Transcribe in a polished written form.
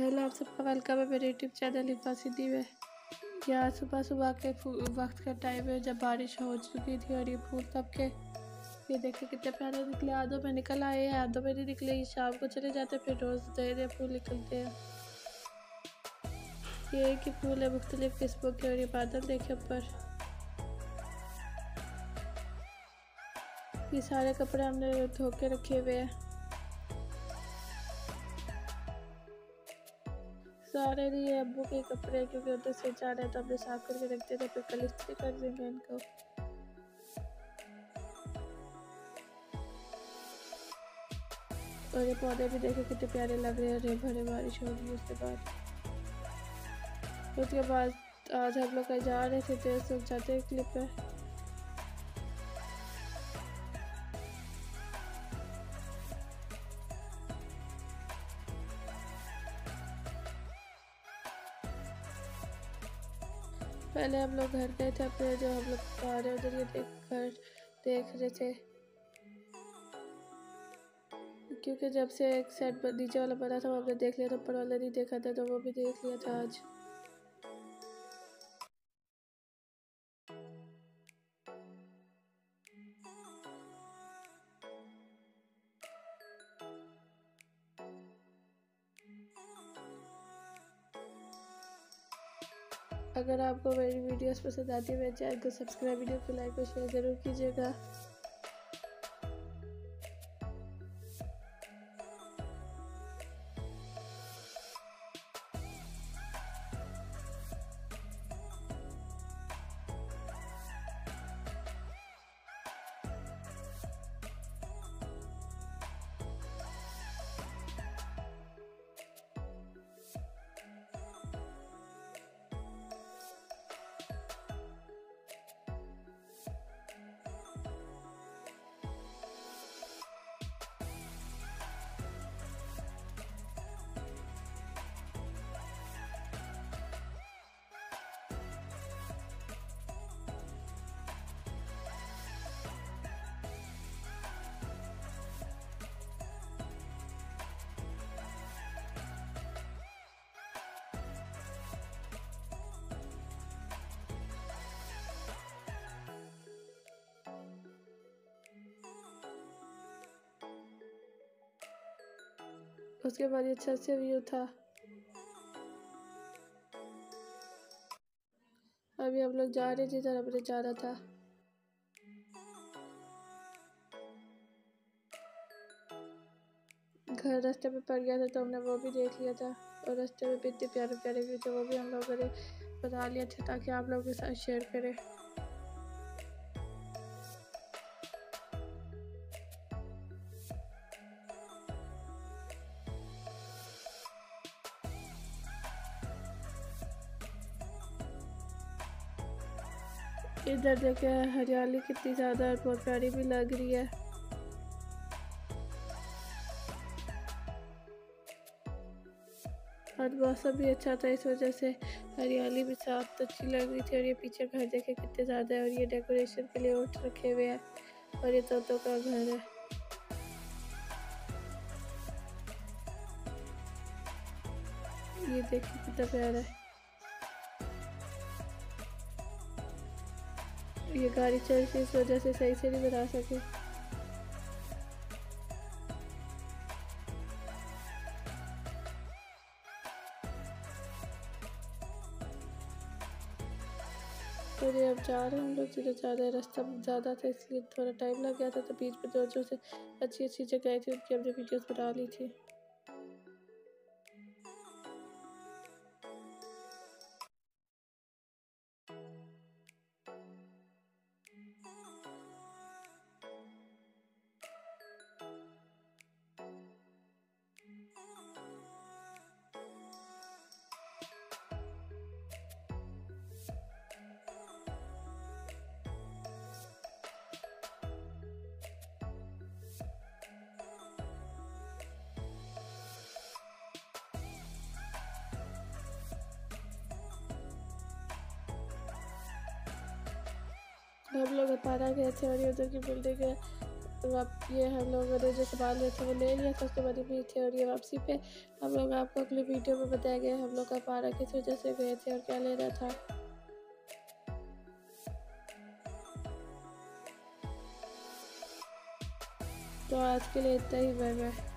Hello, आप सबका welcome है मेरे यूट्यूब चैनल हिफासी दी में। यहाँ सुबह सुबह के वक्त का टाइम है जब बारिश हो चुकी थी और ये फूल तब के ये देखिए कितने प्यारे निकले। आधों में निकल आए हैं, आधों में नहीं निकले। ये शाम को चले जाते फिर रोज़ नए नए फूल निकलते हैं। ये एक ही फूल है मुख्तलिफ किस्मों के। और ये बादल देखे ऊपर, ये सारे कपड़े हमने धो के रखे हुए हैं। सारे लिए अब्बू के कपड़े, क्योंकि उधर से जा रहे तो हमने साफ करके रखते थे, फिर कल इस्त्री कर देंगे इनको। और ये पौधे भी देखे कितने प्यारे लग रहे हैं, हरे भरे। बारिश होगी उसके बाद आज हम लोग कहीं जा रहे थे, तेज से जाते हैं क्लिप पे। पहले हम लोग घर गए थे अपने, जो हम लोग आ रहे उधर ये देख रहे थे, क्योंकि जब से एक सेट नीचे वाला बना था वो हमने देख लिया था, ऊपर वाला नहीं देखा था, तो वो भी देख लिया था आज। अगर आपको मेरी वीडियोस पसंद आती है मेरे चैनल को सब्सक्राइब, वीडियो को लाइक और शेयर ज़रूर कीजिएगा। उसके बाद ये अच्छा से व्यू था। अभी हम लोग जा रहे थे, जिधर हमने जाना था। घर रास्ते में पड़ गया था तो हमने वो भी देख लिया था, और रास्ते में इतने प्यारे प्यारे व्यू थे, वो भी हम लोगों ने बना लिए थे ताकि आप लोगों के साथ शेयर करें। इधर देखे हरियाली कितनी ज़्यादा और बहुत प्यारी भी लग रही है। और मौसम भी अच्छा था, इस वजह से हरियाली भी साफ अच्छी लग रही थी। और ये पीछे घर देखे कितने ज़्यादा है, और ये डेकोरेशन के लिए ऊँट रखे हुए हैं, और ये तोतों का घर है। ये देखिए कितना प्यारा है। ये गाड़ी चल रही है, इस वजह से सही से नहीं बना सके। और ये अब जा रहे हैं हम लोग, जिधर जा रहे हैं। रास्ता ज़्यादा था इसलिए थोड़ा टाइम लग गया था, तो बीच में जो से अच्छी अच्छी जगह थी उनकी हमने वीडियोस बना ली थी। हम लोग अपारा गए थे, और ये उधर की बिल्डिंग है तो अब ये हम लोगों ने जो सामान लिया था वो ले लिया था, उसके बाद भी थे। और ये वापसी पे हम लोग आपको अगले वीडियो में बताएंगे हम लोग का पारा किस वजह से गए थे और क्या लेना था। तो आज के लिए इतना ही, बाय बाय।